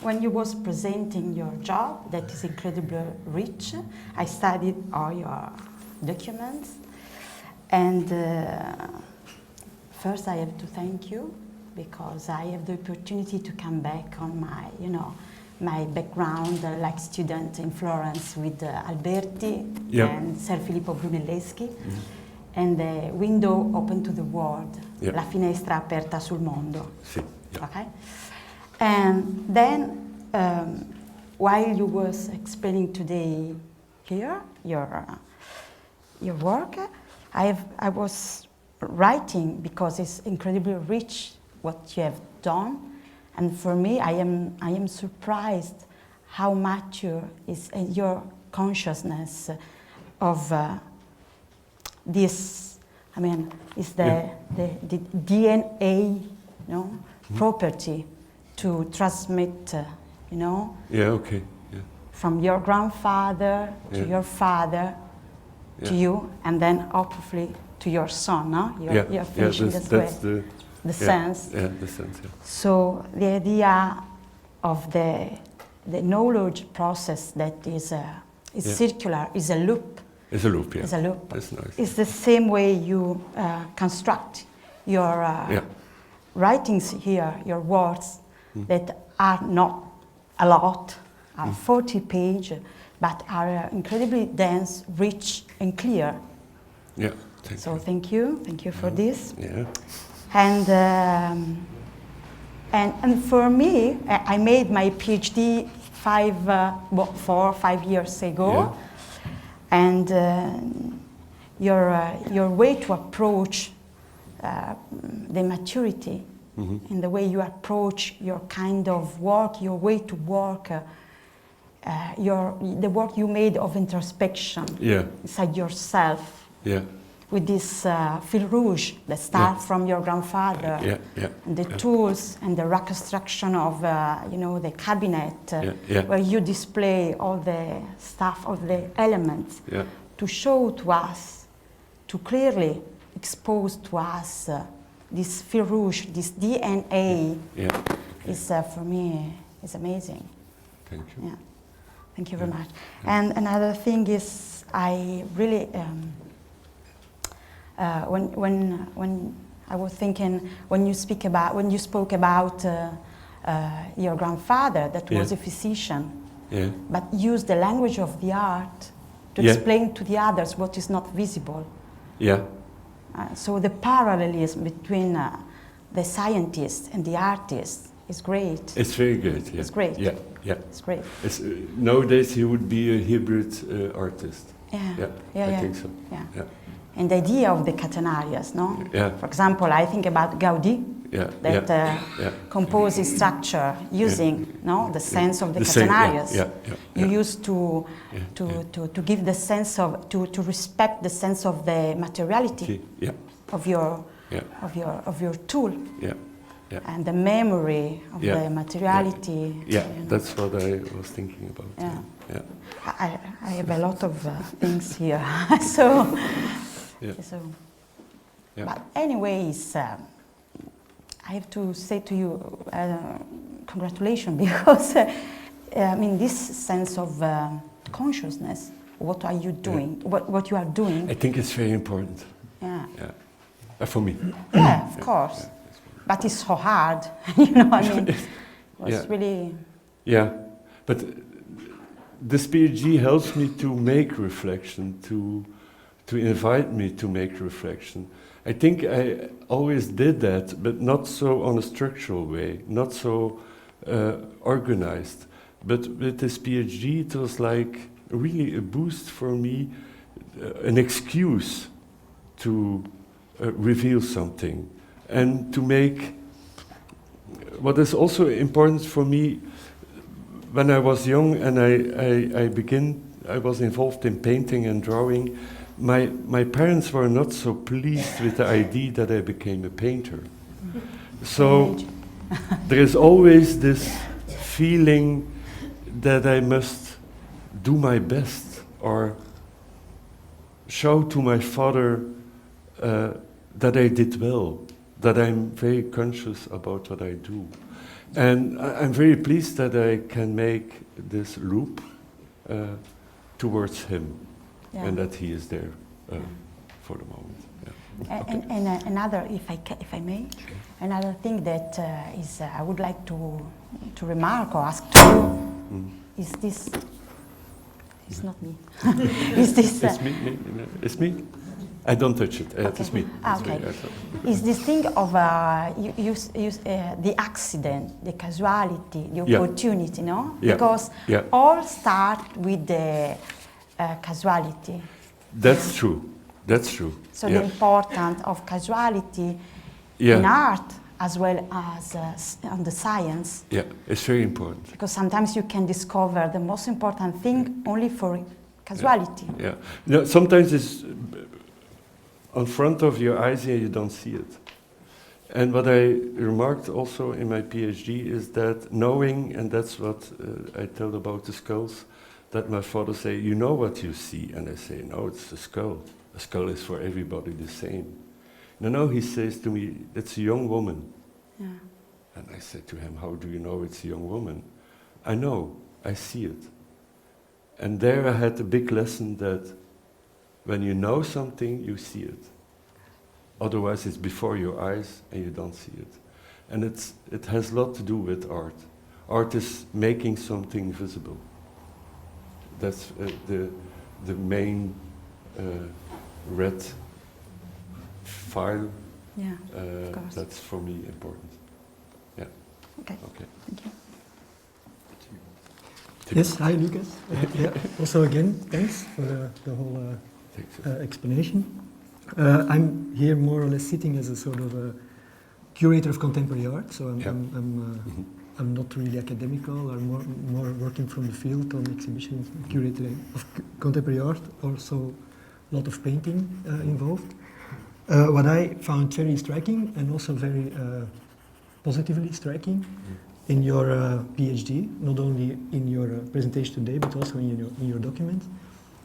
when you was presenting your job, that is incredibly rich, I studied all your documents, and first I have to thank you, because I have the opportunity to come back on my, my background like student in Florence with Alberti and Ser Filippo Brunelleschi, and the window open to the world, la finestra aperta sul mondo. Sì. Okay, and then while you was explaining today here your work, I was writing because it's incredibly rich what you have done, and for me, I am surprised how mature is your consciousness of this. I mean, it's the DNA, property to transmit, Yeah. Okay. Yeah. from your grandfather to your father to you, and then hopefully to your son. No, you're finishing this way. The sense. Yeah, the sense. Yeah. So the idea of the knowledge process that is circular, is a loop. It's a loop. Yeah. It's a loop. That's nice. It's the same way you construct your writings here, your words that are not a lot, are 40 pages, but are incredibly dense, rich, and clear. Yeah. Thank you for this. Yeah. And for me, I made my PhD 4 or 5 years ago, and your way to approach the maturity, in the way you approach your kind of work, your way to work, the work you made of introspection inside yourself. Yeah. With this fil rouge that starts from your grandfather, and the tools and the reconstruction of the cabinet, where you display all the stuff, all the elements, to show to us, to clearly expose to us this fil rouge, this DNA, is for me is amazing. Thank you. Yeah, thank you very much. And another thing is, I really. When I was thinking, when you spoke about your grandfather that was a physician, but used the language of the art to explain to the others what is not visible. So the parallelism between the scientist and the artist is great. It's very good. Yeah. It's great. Yeah. It's great. Nowadays he would be a hybrid artist. I think so. Yeah. And the idea of the catenaries, no? Yeah. For example, I think about Gaudí, that composes structure using the sense of the catenaries. You used to give the sense of to respect the sense of the materiality of your tool. And the memory of the materiality. That's what I was thinking about. I have a lot of things here, so. But anyways, I have to say to you, congratulations, because this sense of consciousness, what are you doing, what you are doing? I think it's very important. For me. Yeah, of course. But it's so hard, it's really. Yeah, but this PhD helps me to make reflection, to invite me to make reflection. I think I always did that, but not so on a structural way, not so organized. But with this PhD, it was like really a boost for me, an excuse to reveal something and to make. What is also important for me, when I was young and I was involved in painting and drawing. My parents were not so pleased with the idea that I became a painter. So there is always this feeling that I must do my best or show to my father that I did well, that I'm very conscious about what I do. And I'm very pleased that I can make this loop towards him. And that he is there for the moment. And another, if I may, another thing that is I would like to remark or ask to you is this. It's not me. Is this? It's me. It's me. I don't touch it. It's me. Okay. Is this thing of the accident, the casualty, the opportunity, no? Because all start with the casualty. That's true. So the importance of casualty in art as well as on the science. Yeah, it's very important. Because sometimes you can discover the most important thing only for casualty. Sometimes it's in front of your eyes and you don't see it. And what I remarked also in my PhD is that knowing, and that's what I tell about the skulls, that my father say, you know what you see? And I say, no, it's the skull. A skull is for everybody the same. No, he says to me, it's a young woman. And I said to him, how do you know it's a young woman? I know, I see it. And there I had a big lesson that when you know something, you see it. Otherwise it's before your eyes and you don't see it. And it has a lot to do with art. Art is making something visible. That's the main red file. Of course. That's for me important. Okay. Thank you. Yes, hi Lucas. Also again, thanks for the whole explanation. I'm here more or less sitting as a sort of a curator of contemporary art, so I'm I'm not really academical. I'm more working from the field on exhibitions, curating of contemporary art. Also, a lot of painting involved. What I found very striking and also very positively striking in your PhD, not only in your presentation today, but also in your document,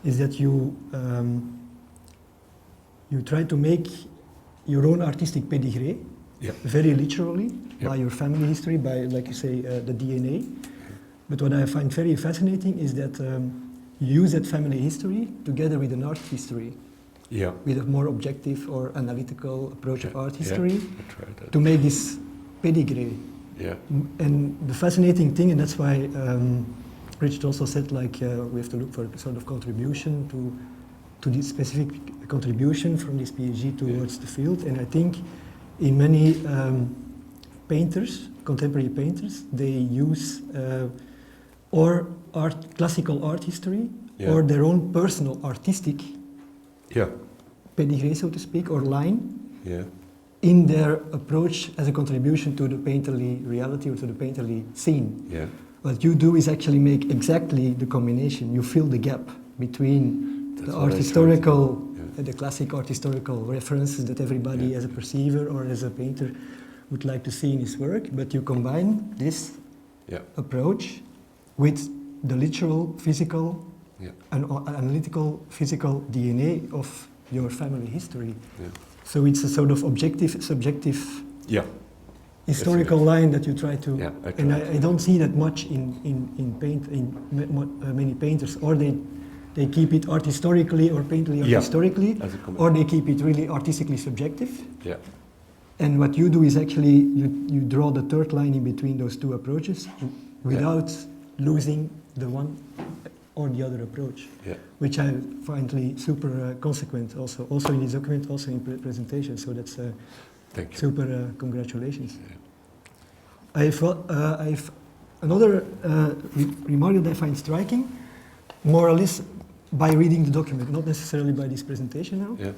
is that you try to make your own artistic pedigree, very literally, by your family history, by, like you say, the DNA. But what I find very fascinating is that you use that family history together with an art history, with a more objective or analytical approach of art history, to make this pedigree. And the fascinating thing, and that's why Richard also said, like, we have to look for a sort of contribution to this specific contribution from this PhD towards the field. And I think in many painters, contemporary painters, they use or classical art history or their own personal artistic pedigree, so to speak, or line in their approach as a contribution to the painterly reality or to the painterly scene. What you do is actually make exactly the combination. You fill the gap between the art historical, the classic art historical references that everybody as a perceiver or as a painter would like to see in his work, but you combine this approach with the literal, physical, and analytical, physical DNA of your family history. So it's a sort of objective, subjective, historical line that you try to. And I don't see that much in many painters, or they keep it art historically or painterly art historically, or they keep it really artistically subjective. And what you do is actually you draw the third line in between those two approaches without losing the one or the other approach, which I find really super consequent also in this document, also in presentation. So that's super congratulations. I've another remark that I find striking, more or less by reading the document, not necessarily by this presentation now.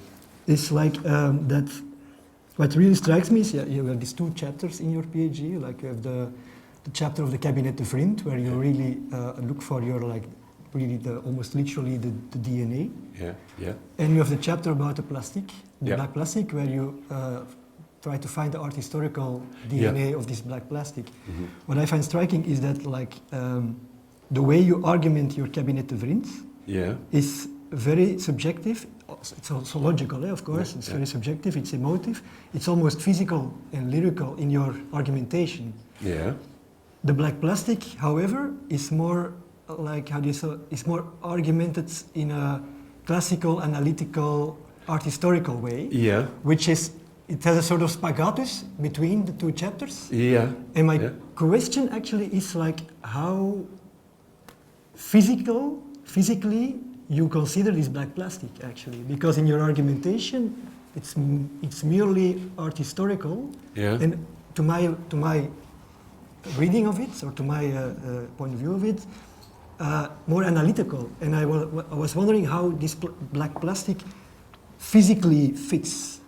It's like that. What really strikes me is you have these two chapters in your PhD. Like you have the chapter of the cabinet Devriendt, where you really look for your really almost literally the DNA. And you have the chapter about the plastic, the black plastic, where you try to find the art historical DNA of this black plastic. What I find striking is that the way you argument your cabinet Devriendt is very subjective. It's also logical, of course. It's very subjective. It's emotive. It's almost physical and lyrical in your argumentation. The black plastic, however, is more like is more argumented in a classical, analytical, art historical way. Which is it has a sort of spagatus between the two chapters. And my question actually is like how physically you consider this black plastic actually, because in your argumentation it's merely art historical, and to my reading of it or to my point of view of it, more analytical. And I was wondering how this black plastic physically fits.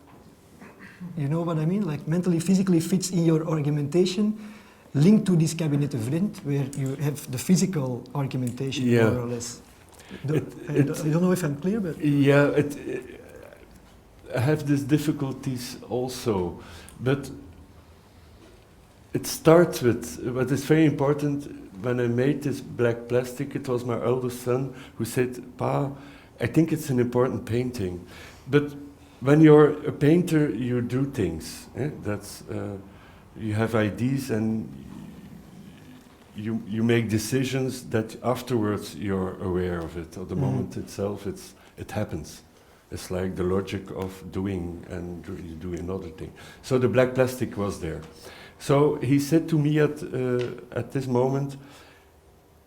You know what I mean? Like mentally, physically fits in your argumentation, linked to this cabinet of Devriendt, where you have the physical argumentation more or less. I don't know if I'm clear, but I have these difficulties also, but it starts with what is very important. When I made this black plastic, it was my eldest son who said, "Pa, I think it's an important painting, but when you're a painter, you do things. That's you have ideas and you make decisions that afterwards you're aware of it. At the moment itself, it happens. It's like the logic of doing and you do another thing. So the black plastic was there. So he said to me at this moment,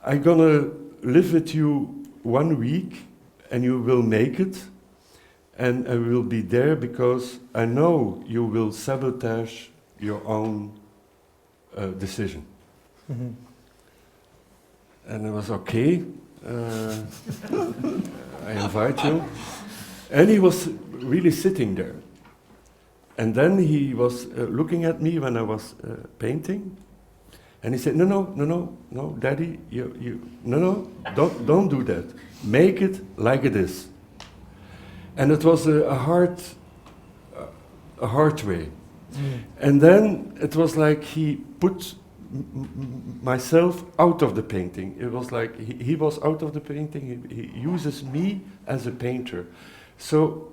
I'm gonna live with you 1 week and you will make it, and I will be there because I know you will sabotage your own decision. And I was okay, I invite you. And he was really sitting there. And then he was looking at me when I was painting, And he said, no, Daddy, no, don't do that. Make it like it is. And it was a hard way. And then it was like he put myself out of the painting. It was like he was out of the painting. He uses me as a painter. So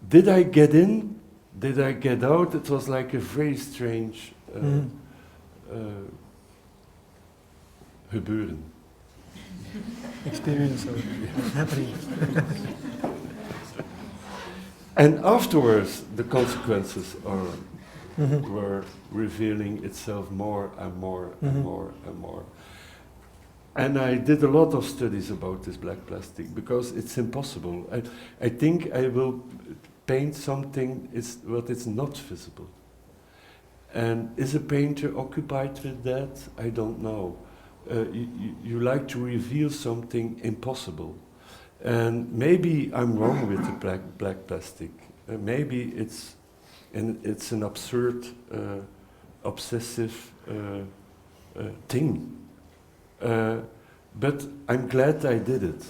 did I get in? Did I get out? It was like a very strange gebeuren. Experience or happening. And afterwards, the consequences were revealing itself more and more and more and more. And I did a lot of studies about this black plastic because it's impossible. I think I will paint something what is not visible. And is a painter occupied with that? I don't know. You like to reveal something impossible. And maybe I'm wrong with the black plastic. Maybe it's an absurd, obsessive thing. But I'm glad I did it.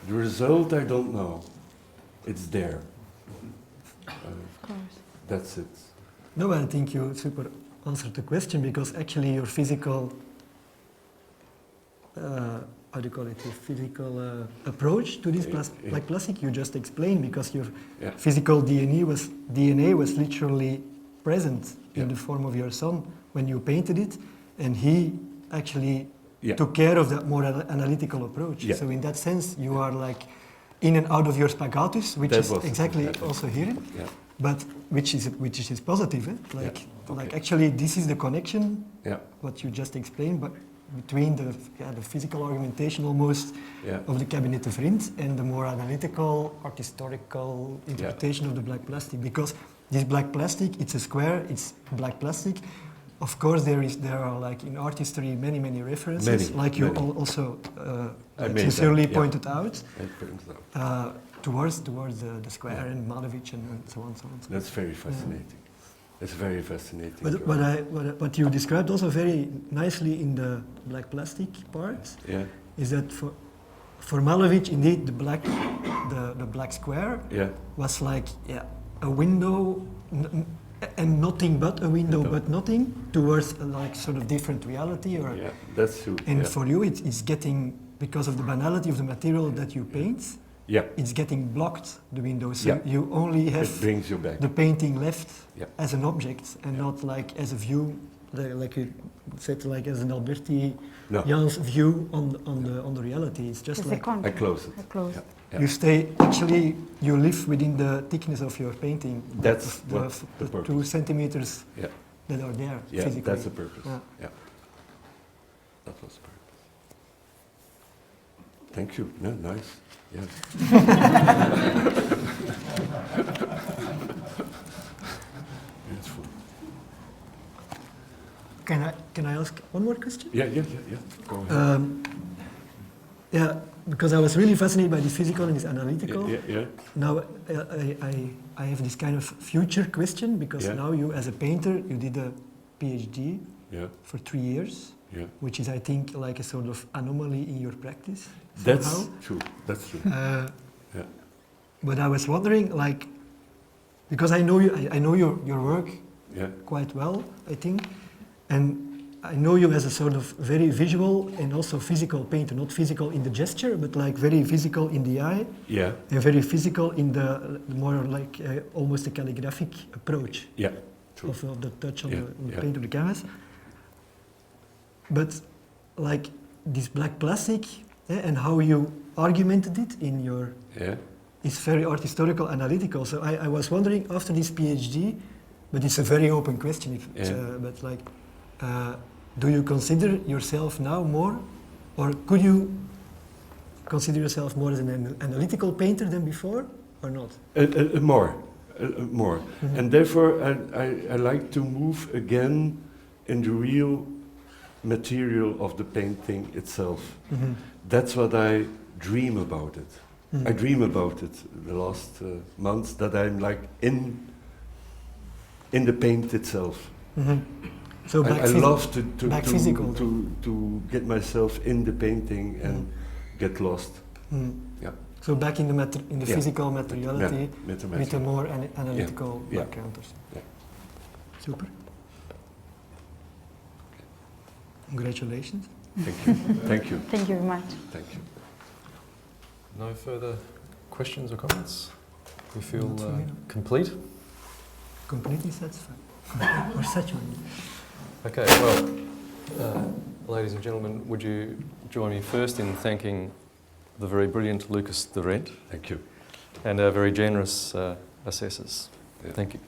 The result, I don't know. It's there. Of course. That's it. No, I think you super answered the question because actually your physical, how do you call it, your physical approach to this black plastic you just explained because your physical DNA was literally present in the form of your son when you painted it, and he actually took care of that more analytical approach. So in that sense, you are like in and out of your spagatus, which is exactly also here, but which is positive. Like actually, this is the connection. What you just explained, but between the physical argumentation almost of the cabinet of Devriendt and the more analytical, art historical interpretation of the black plastic. Because this black plastic, it's a square, it's black plastic. Of course, there are like in art history many references, you also sincerely pointed out, towards the square and Malevich and so on. That's very fascinating. It's very fascinating. But what you described also very nicely in the black plastic part is that for Malevich, indeed, the black square was like a window. And nothing but a window, but nothing towards a like sort of different reality, or that's true. And for you, it's getting, because of the banality of the material that you paint. It's getting blocked, the window. So you only have it brings you back. The painting left as an object and not like as a view, like you said, like as an Alberti Jan's view on the reality. It's just like I close it. You stay, actually, you live within the thickness of your painting. That's the 2 centimeters that are there physically. That's the purpose. That was the purpose. Thank you. No, nice. Beautiful. Can I ask one more question? Yeah. Go ahead. Because I was really fascinated by the physical and this analytical. Now I have this kind of future question because now you, as a painter, you did a PhD for 3 years, which is, I think, like a sort of anomaly in your practice. That's true. That's true. But I was wondering, like, because I know your work quite well, I think, and I know you as a sort of very visual and also physical painter, not physical in the gesture, but like very physical in the eye, and very physical in the more like almost a calligraphic approach of the touch on the paint of the canvas. But like this black plastic and how you argumented it in your is very art historical analytical. So I was wondering after this PhD, but it's a very open question. But like. Do you consider yourself now more, or could you consider yourself more as an analytical painter than before, or not? More. And therefore I like to move again in the real material of the painting itself. That's what I dream about it. I dream about it the last months, that I'm like in the paint itself. So back I love back physical. to get myself in the painting and get lost. Yeah. So back in the Yeah. physical materiality With with a more analytical Yeah. background or something. Yeah. Super. Congratulations. Thank you. Thank you. Thank you very much. Thank you. No further questions or comments? We feel Not for me, no. complete? Completely satisfied. Or saturated. Okay, well, ladies and gentlemen, would you join me first in thanking the very brilliant Lucas Devriendt Thank you. and our very generous assessors. Yeah. Thank you.